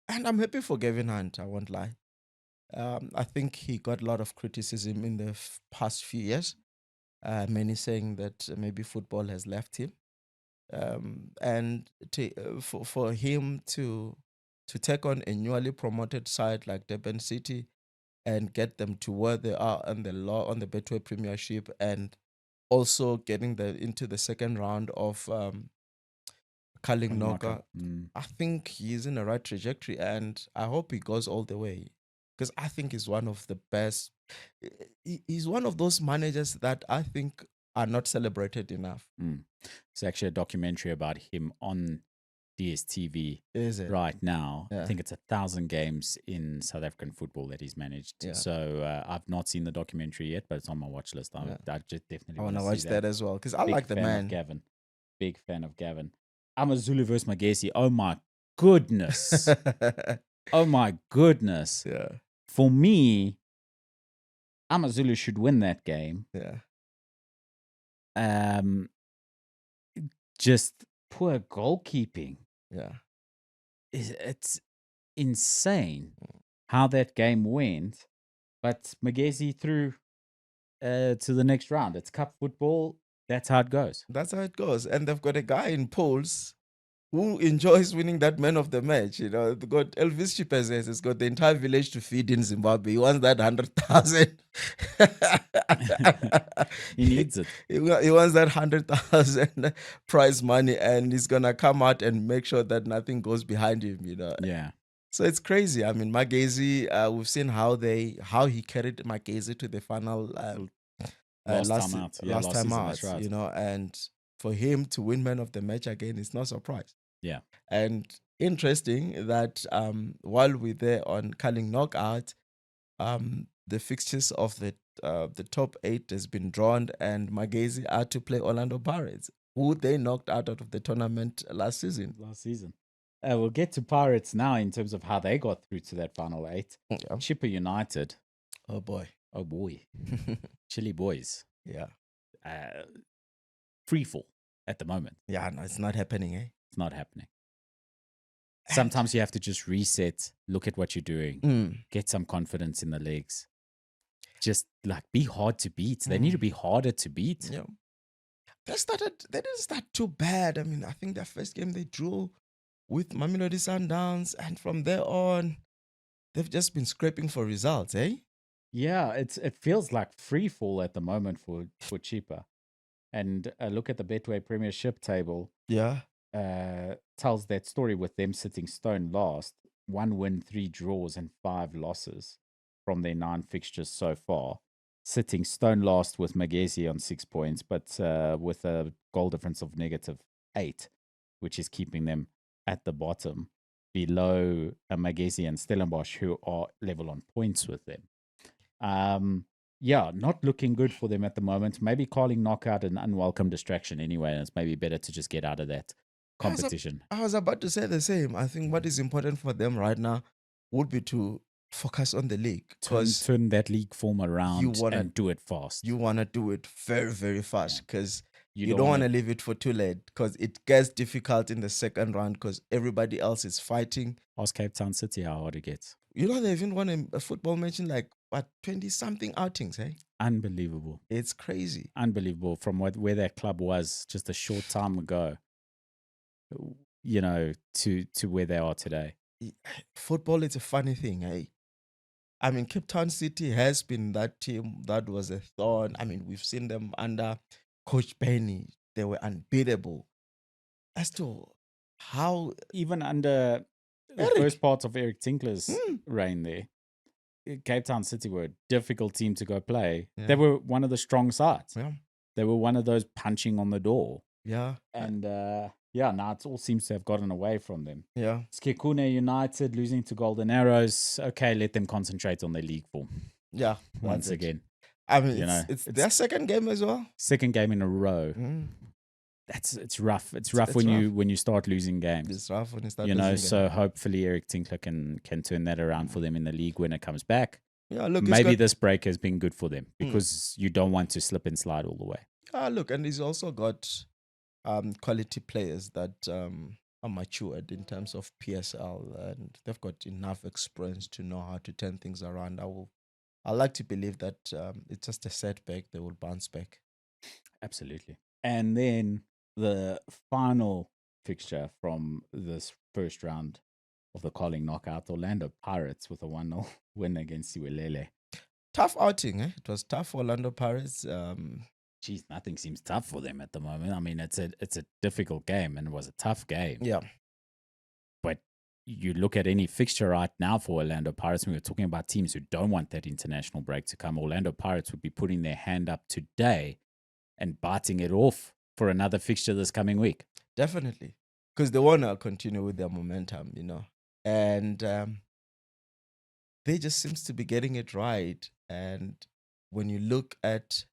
And I'm happy for Gavin Hunt, I won't lie. I think he got a lot of criticism in the past few years. Many saying that maybe football has left him. And for him to take on a newly promoted side like Durban City and get them to where they are on the Betway Premiership, and also getting into the second round of Carling Noka, I think he's in the right trajectory, and I hope he goes all the way, because I think he's one of the best. He's one of those managers that I think are not celebrated enough. It's actually a documentary about him on DSTV right now. Yeah. I think it's 1,000 games in South African football that he's managed. Yeah. So I've not seen the documentary yet, but it's on my watch list. I just definitely want to watch that as well, because I like the man. Gavin. Big fan of Gavin. Amazulu versus Magesi. Oh my goodness. Oh my goodness. Yeah. For me, Amazulu should win that game. Yeah. Just poor goalkeeping. Yeah. It's insane how that game went. But Magesi through to the next round. It's cup football. That's how it goes. That's how it goes. And they've got a guy in polls who enjoys winning that man of the match. They've got Elvis Chipezes. He's got the entire village to feed in Zimbabwe. He wants that 100,000. He needs it. He wants that 100,000 prize money, and he's going to come out and make sure that nothing goes behind him, Yeah. So it's crazy. I mean, Magesi, we've seen how he carried Magesi to the final last time out, right. And for him to win man of the match again, it's no surprise. Yeah. And interesting that while we're there on Carling Knockout, the fixtures of the top 8 has been drawn, and Magesi are to play Orlando Pirates, who they knocked out of the tournament last season. we'll get to Pirates now in terms of how they got through to that final 8. Yeah. Chipper United. Oh boy. Oh boy. Chilly boys. Yeah. Free fall at the moment. Yeah, no, it's not happening, eh? It's not happening. Sometimes you have to just reset, look at what you're doing, get some confidence in the legs. Just like be hard to beat. They need to be harder to beat. Yeah. They didn't start too bad. I mean, I think their first game they drew with Mamelodi Sundowns, and from there on, they've just been scraping for results, eh? Yeah, it feels like free fall at the moment for Cheaper. And look at the Betway Premiership table. Yeah. Tells that story with them sitting stone last. 1 win, 3 draws, and 5 losses from their 9 fixtures so far. Sitting stone last with Magesi on 6 points, but with a goal difference of -8, which is keeping them at the bottom, below Magesi and Stellenbosch, who are level on points with them. Yeah, not looking good for them at the moment. Maybe calling knockout an unwelcome distraction anyway, and it's maybe better to just get out of that competition. I was about to say the same. I think what is important for them right now would be to focus on the league. Turn that league form around and do it fast. You want to do it very, very fast because you don't want to leave it for too late because it gets difficult in the second round because everybody else is fighting. Ask Cape Town City how hard it gets. You know, they even won a football match in like, what, 20-something outings, eh? Unbelievable. It's crazy. Unbelievable from where that club was just a short time ago, you know, to where they are today. Football is a funny thing, eh? I mean, Cape Town City has been that team that was a thorn. I mean, we've seen them under Coach Benny. They were unbeatable. As to how... Even under the first part of Eric Tinkler's reign there, Cape Town City were a difficult team to go play. Yeah. They were one of the strong sides. Yeah. They were one of those punching on the door. Yeah. And now it all seems to have gotten away from them. Yeah. Skikune United losing to Golden Arrows. Okay, let them concentrate on their league form. Yeah. Once again. I mean, it's their second game as well. Second game in a row. It's rough. It's rough when you start losing games. It's rough when you start losing games. So hopefully Eric Tinkler can turn that around for them in the league when it comes back. Yeah, look, maybe this break has been good for them because you don't want to slip and slide all the way. Look, and he's also got quality players that are matured in terms of PSL, and they've got enough experience to know how to turn things around. I like to believe that it's just a setback. They will bounce back. Absolutely. And then the final fixture from this first round of the calling knockout, Orlando Pirates with a 1-0 win against Siwelele. Tough outing, eh? It was tough for Orlando Pirates. Geez, nothing seems tough for them at the moment. I mean, it's a difficult game and it was a tough game. Yeah. But you look at any fixture right now for Orlando Pirates, and we were talking about teams who don't want that international break to come. Orlando Pirates would be putting their hand up today and biting it off for another fixture this coming week. Definitely. Because they want to continue with their momentum, you know. And they just seems to be getting it right. And when you look at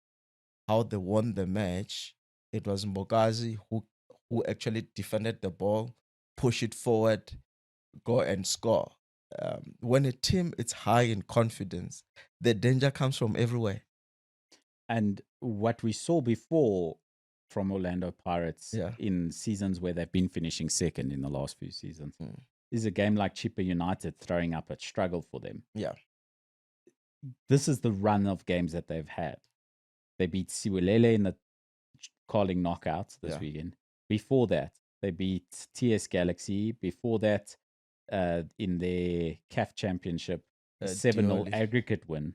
how they won the match, it was Mbokazi who actually defended the ball, push it forward, go and score. When a team is high in confidence, the danger comes from everywhere. And what we saw before from Orlando Pirates in seasons where they've been finishing second in the last few seasons is a game like Chippa United throwing up a struggle for them. Yeah. This is the run of games that they've had. They beat Siwelele in the calling knockouts this weekend. Before that, they beat TS Galaxy. Before that, in their CAF Championship, a 7-0 aggregate win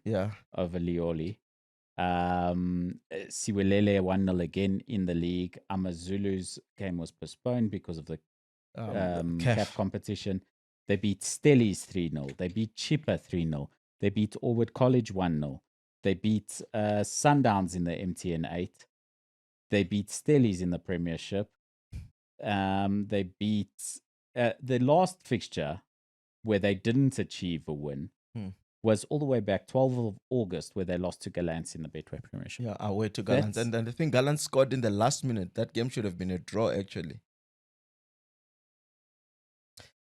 over Lioli. Siwelele 1-0 again in the league. Amazulu's game was postponed because of the CAF competition. They beat Stellies 3-0. They beat Chippa 3-0. They beat Orwood College 1-0. They beat Sundowns in the MTN 8. They beat Stellies in the Premiership. They beat the last fixture where they didn't achieve a win was all the way back 12th of August where they lost to Gallants in the Betway Premiership. Yeah, away to Gallants. And I think Gallants scored in the last minute. That game should have been a draw, actually.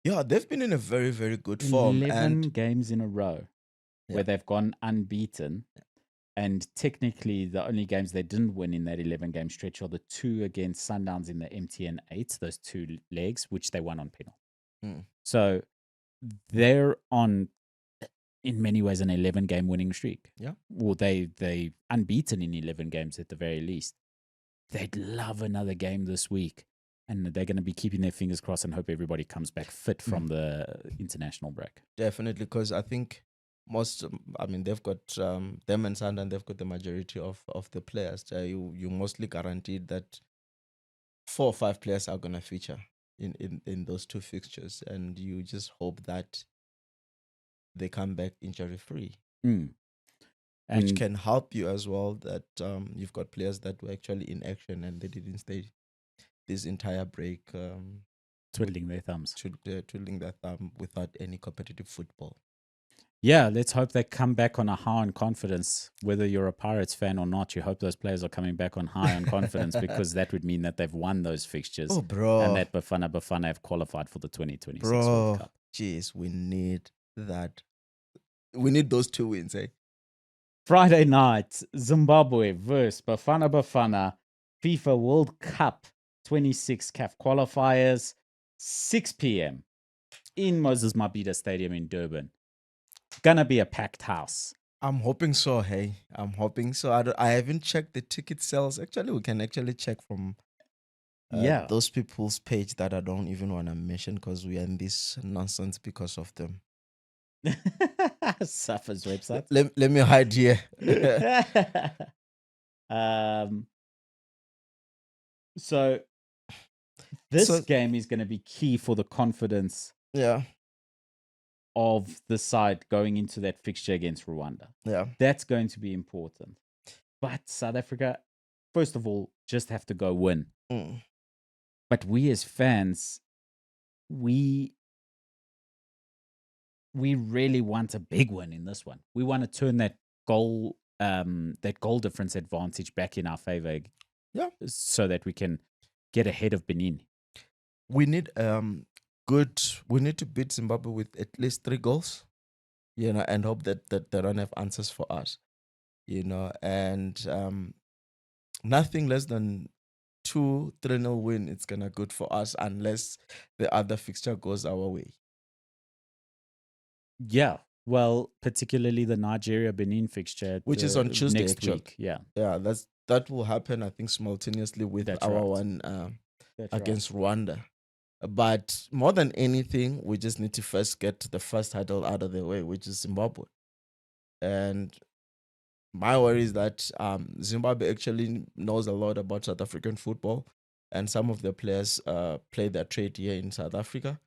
Yeah, they've been in a very, very good form. 11 And games in a row yeah, where they've gone unbeaten. And technically, the only games they didn't win in that 11 game stretch are the two against Sundowns in the MTN 8, those two legs, which they won on penalty. mm, So they're on, in many ways, an 11 game winning streak. yeah. Well, they unbeaten in 11 games at the very least. They'd love another game this week. And they're going to be keeping their fingers crossed and hope everybody comes back fit from the international break. Definitely, because I think they've got them and Sandan, they've got the majority of the players. You mostly guaranteed that 4 or 5 players are going to feature in those two fixtures, and you just hope that they come back injury free, Mm. which And can help you as well. That you've got players that were actually in action and they didn't stay this entire break. twiddling their thumbs. Twiddling their thumb without any competitive football. Yeah, let's hope they come back on a high on confidence. Whether you're a Pirates fan or not, you hope those players are coming back on high on confidence because that would mean that they've won those fixtures Oh, bro. and that Bafana have qualified for the 2026 Bro, World Cup. jeez, we need that. We need those 2 wins, eh? Friday night, Zimbabwe versus Bafana FIFA World Cup 26 CAF qualifiers, 6 p.m. in Moses Mabhida Stadium in Durban. Gonna be a packed house. I'm hoping so, hey. I'm hoping so. I haven't checked the ticket sales. Actually, we can actually check from Yeah. those people's page that I don't even want to mention because we are in this nonsense because of them. Suffers website. Let me hide here. So this So- game is going to be key for the confidence Yeah, of the side going into that fixture against Rwanda. yeah. That's going to be important. But South Africa, first of all, just have to go win. Mm. But we as fans, we really want a big win in this one. We want to turn that goal difference advantage back in our favor. Yeah. So that we can get ahead of Benin. We need we need to beat Zimbabwe with at least 3 goals, and hope that they don't have answers for us, and nothing less than 2-3-0 win. It's gonna good for us unless the other fixture goes our way. Yeah. Well, particularly the Nigeria Benin fixture, Which is on Tuesday, next actually. week. Yeah. Yeah, that will happen, I think, simultaneously with That's our right. one That's against Rwanda. But more than anything, we just need to first get the first hurdle out of the way, which is Zimbabwe. And my worry is that Zimbabwe actually knows a lot about South African football, and some of their players play their trade here in South Africa.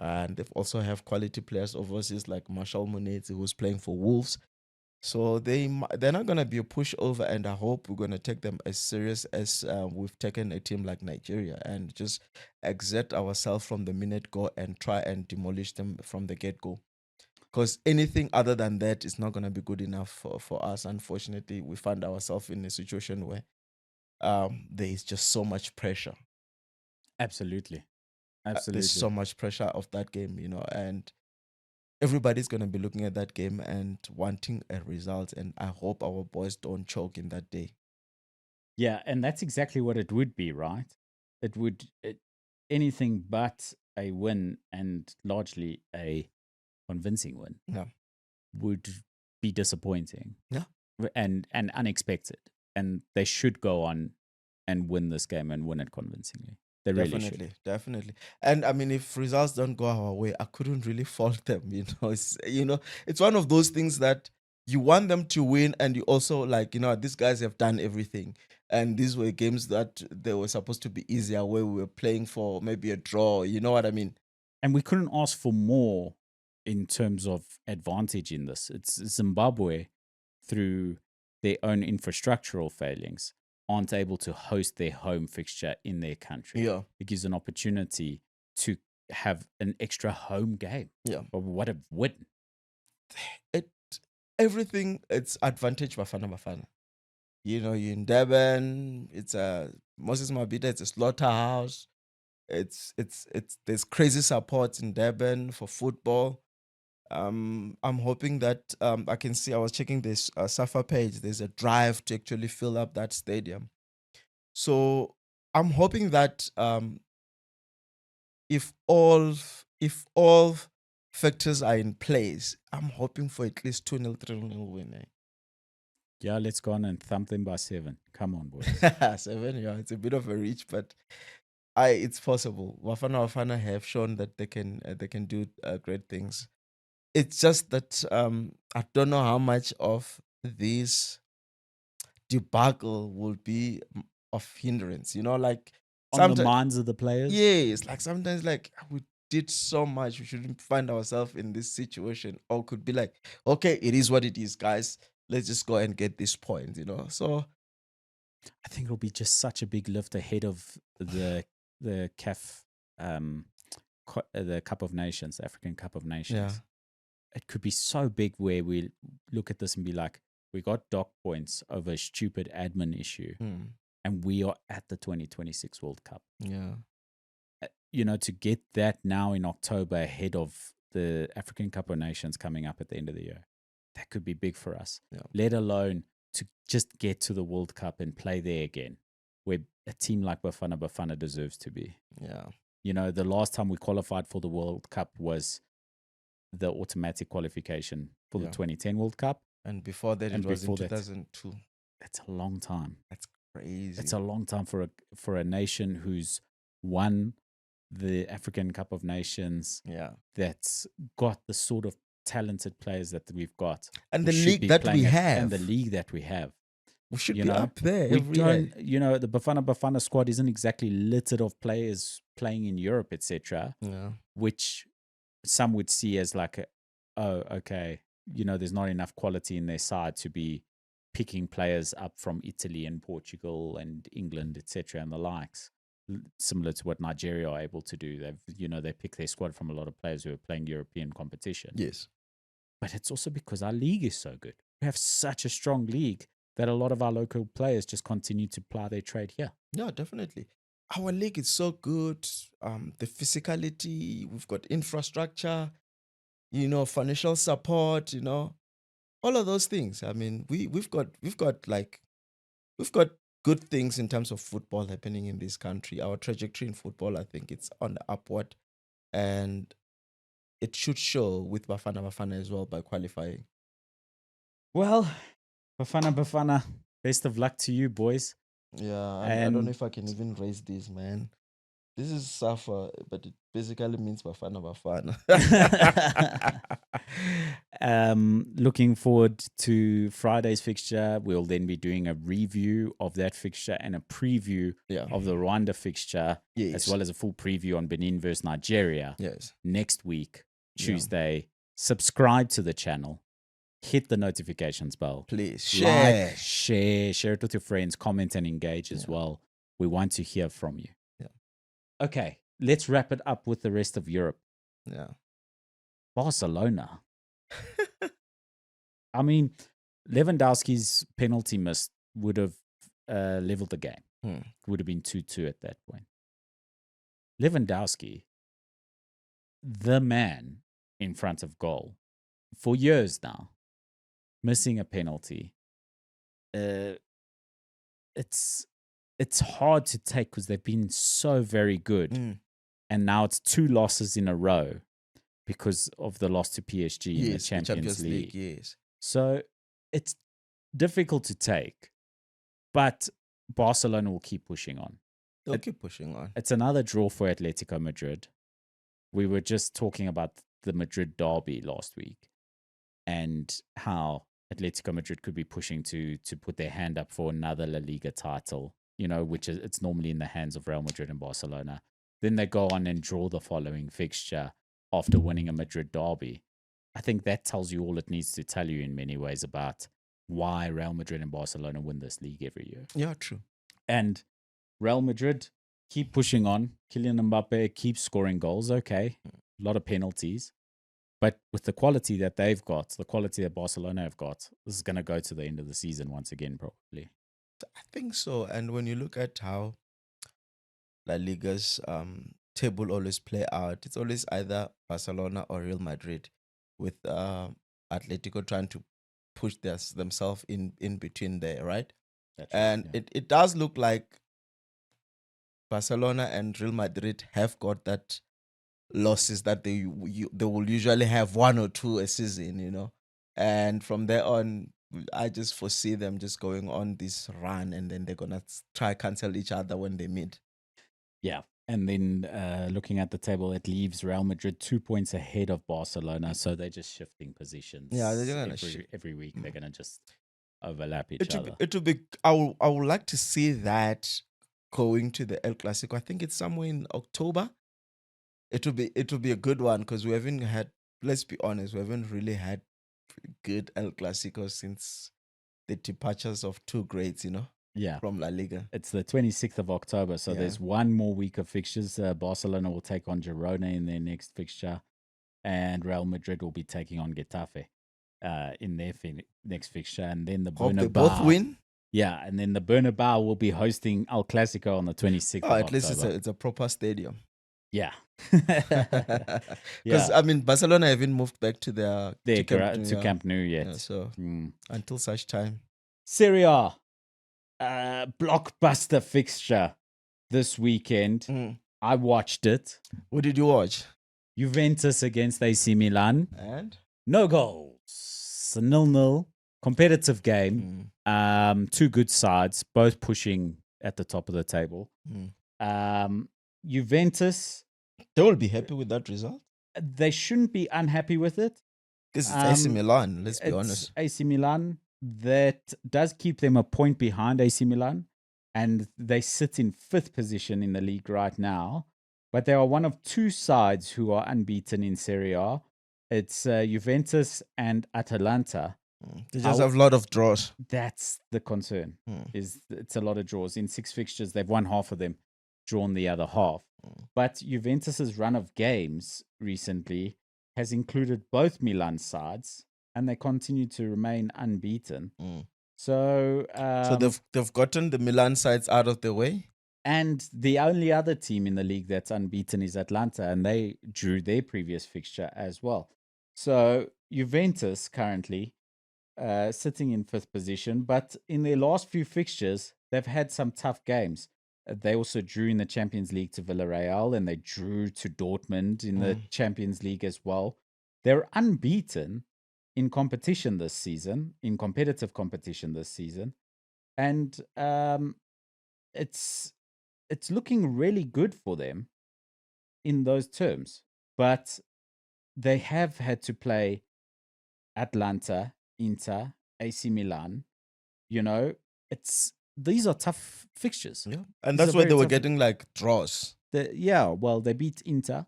And they also have quality players overseas like Marshall Munetsi, who's playing for Wolves. So they're not going to be a pushover, and I hope we're going to take them as serious as we've taken a team like Nigeria and just exert ourselves from the minute go and try and demolish them from the get-go. Because anything other than that is not going to be good enough for us. Unfortunately, we find ourselves in a situation where there is just so much pressure. Absolutely. There's so much pressure of that game, and everybody's going to be looking at that game and wanting a result. And I hope our boys don't choke in that day. Yeah, and that's exactly what it would be, right? It would anything but a win, and largely a convincing win. Yeah. Would be disappointing. Yeah. And unexpected. And they should go on and win this game and win it convincingly. They really should. Definitely. And I mean, if results don't go our way, I couldn't really fault them. It's one of those things that you want them to win, and you also these guys have done everything. And these were games that they were supposed to be easier, where we were playing for maybe a draw. You know what I mean? And we couldn't ask for more in terms of advantage in this. It's Zimbabwe, through their own infrastructural failings, aren't able to host their home fixture in their country. Yeah. It gives an opportunity to have an extra home game. Yeah. But what a win. Everything, it's advantage Bafana. You're in Durban, it's a Moses Mabhida, it's a slaughterhouse. It's there's crazy support in Durban for football. I'm hoping that I can see. I was checking this SAFA page. There's a drive to actually fill up that stadium. So I'm hoping that if all if all factors are in place, I'm hoping for at least 2-0, 3-0 winning. Yeah, let's go on and thump them by 7. Come on, boys. 7, yeah, it's a bit of a reach, but it's possible. Bafana have shown that they can do great things. It's just that I don't know how much of this debacle will be of hindrance. Like On the sometimes, minds of the players. yes, like sometimes, like we did so much, we shouldn't find ourselves in this situation, or could be like, okay, it is what it is, guys. Let's just go and get this point. So I think it'll be just such a big lift ahead of the CAF, the Cup of Nations, African Cup of Nations. yeah, It could be so big where we look at this and be like, we got dock points over a stupid admin issue, and we are at the 2026 World Cup. yeah, To get that now in October ahead of the African Cup of Nations coming up at the end of the year, that could be big for us. Yeah. Let alone to just get to the World Cup and play there again, where a team like Bafana deserves to be. yeah, The last time we qualified for the World Cup was the automatic qualification for the Yeah. 2010 World Cup. and before that And it was in before that- 2002. That's a long time. That's crazy. It's a long time for a nation who's won the African Cup of Nations, yeah, that's got the sort of talented players that we've got, and who the should league be that we playing have, and the league that we have. we should you be know, up there. We every year. don't, the Bafana squad isn't exactly littered of players playing in Europe, etc., Yeah, which some would see as like, oh, okay, there's not enough quality in their side to be picking players up from Italy and Portugal and England, etc., and the likes. Similar to what Nigeria are able to do. They pick their squad from a lot of players who are playing European competition. yes, But it's also because our league is so good. We have such a strong league that a lot of our local players just continue to ply their trade here. yeah, definitely. Our league is so good. The physicality, we've got infrastructure, financial support, all of those things. I mean, we've got good things in terms of football happening in this country. Our trajectory in football, I think it's on the upward, and it should show with Bafana as well by qualifying. Well, Bafana, best of luck to you, boys. Yeah, I don't know And- if I can even raise this, man. This is Safa, but it basically means Bafana. Looking forward to Friday's fixture. We'll then be doing a review of that fixture and a preview Yeah. of the Rwanda fixture, Yes. as well as a full preview on Benin versus Nigeria Yes. next week, Yeah. Tuesday. Subscribe to the channel. Hit the notifications bell. Please share. Like, share it with your friends, comment and engage as Yeah. well. We want to hear from you. Yeah. Okay, let's wrap it up with the rest of Europe. Yeah. Barcelona. I mean, Lewandowski's penalty miss would have leveled the game. Would have been 2-2 at that point. Lewandowski, the man in front of goal for years now, missing a penalty. It's hard to take because they've been so very good. And now it's 2 losses in a row because of the loss to PSG in the Yes, Champions League. Yes. So it's difficult to take, but Barcelona will keep pushing on. They'll keep pushing on. It's another draw for Atletico Madrid. We were just talking about the Madrid derby last week and how Atletico Madrid could be pushing to put their hand up for another La Liga title, which it's normally in the hands of Real Madrid and Barcelona. Then they go on and draw the following fixture after winning a Madrid derby. I think that tells you all it needs to tell you in many ways about why Real Madrid and Barcelona win this league every year. Yeah, true. And Real Madrid keep pushing on. Kylian Mbappe keeps scoring goals. Okay, a lot of penalties. But with the quality that they've got, the quality that Barcelona have got, this is going to go to the end of the season once again, probably. I think so. And when you look at how La Liga's table always play out, it's always either Barcelona or Real Madrid, with Atletico trying to push themselves in between there, right? That's right. And Yeah. it does look like Barcelona and Real Madrid have got that losses that they will usually have one or two a season, and from there on, I just foresee them just going on this run, and then they're gonna try cancel each other when they meet. Yeah. And then looking at the table, it leaves Real Madrid 2 points ahead of Barcelona. So they're just shifting positions. Yeah, they're gonna shift. Every week. They're Mm. going to just overlap each other. It will be. I would like to see that going to the El Clasico. I think it's somewhere in October. It will be a good one because we haven't had. Let's be honest, we haven't really had good El Clasico since the departures of two greats, Yeah. from La Liga. It's the 26th of October. So Yeah. there's one more week of fixtures. Barcelona will take on Girona in their next fixture. And Real Madrid will be taking on Getafe in their next fixture. And then the Hope Bernabeu. they both win. Yeah. And then the Bernabeu will be hosting El Clasico on the 26th of October. At least it's a proper stadium. Yeah. Because I mean, Barcelona haven't moved back to their to Camp Nou yet. Yeah, so until such time. Serie A, blockbuster fixture this weekend. I watched it. What did you watch? Juventus against AC Milan. And no goals. 0-0. Competitive game. Two good sides, both pushing at the top of the table. Juventus, they will be happy with that result. They shouldn't be unhappy with it. Because it's AC Milan, let's be honest. AC Milan, that does keep them a point behind AC Milan. And they sit in 5th position in the league right now. But they are one of two sides who are unbeaten in Serie A. It's Juventus and Atalanta. They just have a lot of draws. That's the concern. It's a lot of draws. In 6 fixtures, they've won half of them, drawn the other half. But Juventus's run of games recently has included both Milan sides, and they continue to remain unbeaten. So they've gotten the Milan sides out of the way. And the only other team in the league that's unbeaten is Atlanta, and they drew their previous fixture as well. So Juventus currently sitting in 5th position, but in their last few fixtures, they've had some tough games. They also drew in the Champions League to Villarreal, and they drew to Dortmund in the Champions League as well. They're unbeaten in competition this season, in competitive competition this season. And it's looking really good for them in those terms. But they have had to play Atlanta, Inter, AC Milan. These are tough fixtures. Yeah. And that's why they were getting like draws. They beat Inter.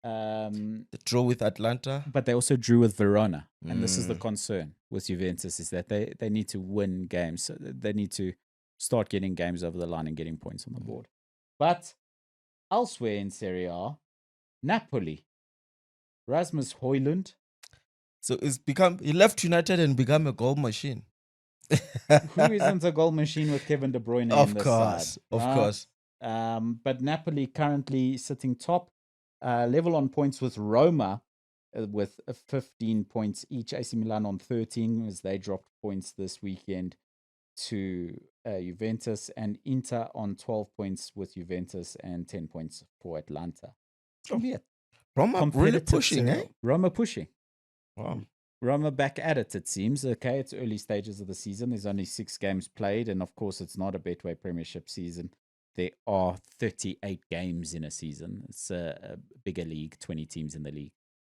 The draw with Atlanta. But they also drew with Verona. And this is the concern with Juventus, is that they need to win games. So they need to start getting games over the line and getting points on the board. But elsewhere in Serie A, Napoli, Rasmus Højlund. So he left United and become a goal machine. Who isn't a goal machine with Kevin De Bruyne in the side? Of course. But Napoli currently sitting top, level on points with Roma, with 15 points each. AC Milan on 13 as they dropped points this weekend to Juventus, and Inter on 12 points with Juventus and 10 points for Atlanta. Roma really pushing, eh? Roma pushing. Wow. Roma back at it seems. Okay, it's early stages of the season. There's only 6 games played, and of course, it's not a Betway Premiership season. There are 38 games in a season. It's a bigger league, 20 teams in the league.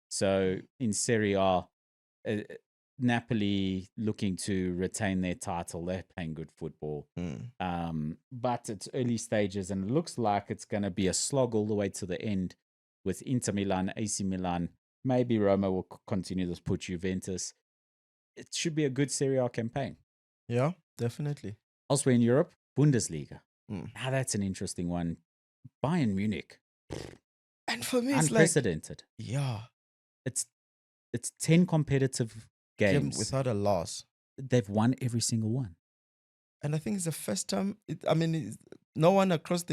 So in Serie A, Napoli looking to retain their title. They're playing good football. But it's early stages, and it looks like it's going to be a slog all the way to the end with Inter Milan, AC Milan. Maybe Roma will continue this push. Juventus. It should be a good Serie A campaign. Yeah, definitely. Elsewhere in Europe, Bundesliga. Now that's an interesting one. Bayern Munich. And for me, it's unprecedented. Yeah. It's 10 competitive games without a loss. They've won every single one. And I think it's the first time. No one across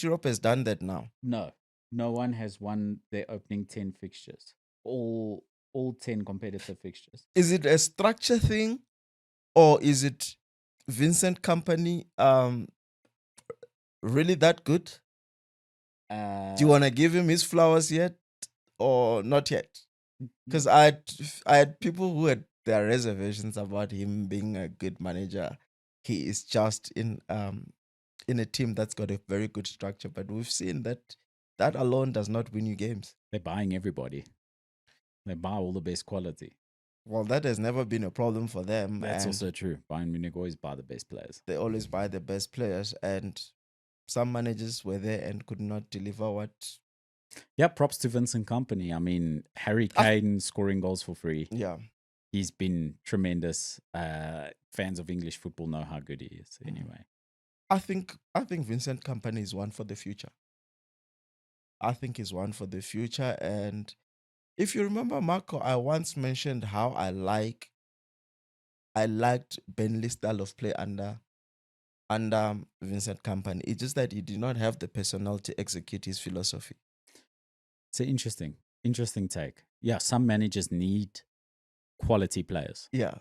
Europe has done that now. No one has won their opening 10 fixtures. All 10 competitive fixtures. Is it a structure thing, or is it Vincent Company really that good? Do you want to give him his flowers yet, or not yet? Because I had people who had their reservations about him being a good manager. He is just in a team that's got a very good structure, but we've seen that alone does not win you games. They're buying everybody. They buy all the best quality. Well, that has never been a problem for them. That's and also true. Bayern Munich always buy the best players. They always buy the best players, and some managers were there and could not deliver what. Yeah, props to Vincent Company. I mean, Harry Kane scoring goals for free. Yeah. He's been tremendous. Fans of English football know how good he is anyway. I think Vincent Company is one for the future. I think he's one for the future. And if you remember, Marco, I once mentioned how I liked Burnley's style of play under Vincent Company. It's just that he did not have the personnel to execute his philosophy. It's an interesting take. Yeah, some managers need quality players. Yeah.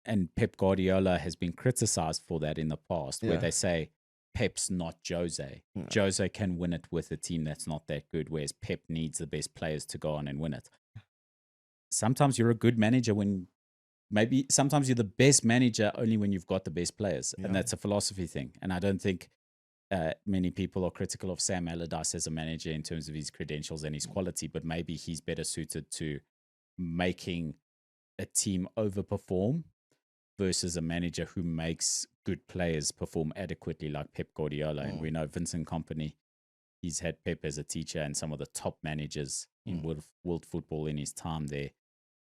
And Pep Guardiola has been criticized for that in the past, where they say Pep's not Jose. Yeah. Jose can win it with a team that's not that good, whereas Pep needs the best players to go on and win it. Sometimes you're a good manager sometimes you're the best manager only when you've got the best players. Yeah. And that's a philosophy thing. And I don't think many people are critical of Sam Allardyce as a manager in terms of his credentials and his quality, but maybe he's better suited to making a team overperform versus a manager who makes good players perform adequately like Pep Guardiola. And we know Vincent Kompany, he's had Pep as a teacher and some of the top managers in world football in his time there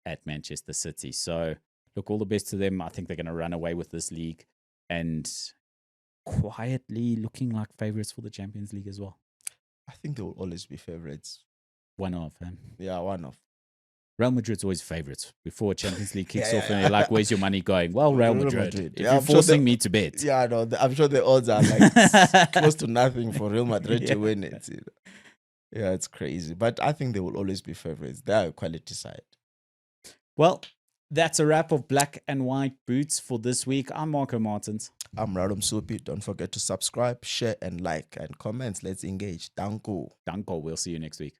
at Manchester City. So look, all the best to them. I think they're going to run away with this league and quietly looking like favorites for the Champions League as well. I think they will always be favorites. One of. Yeah, one of. Real Madrid's always favorites before Champions League kicks off, and they're like, "Where's your money going?" Well, Real Madrid. If you're forcing me to bet, yeah, no, I'm sure the odds are like close to nothing for Real Madrid to win it. Yeah, it's crazy, but I think they will always be favorites. They are a quality side. Well, that's a wrap of Black and White Boots for this week. I'm Marco Martins. I'm Musuphi. Don't forget to subscribe, share, and like and comment. Let's engage. Danko. We'll see you next week.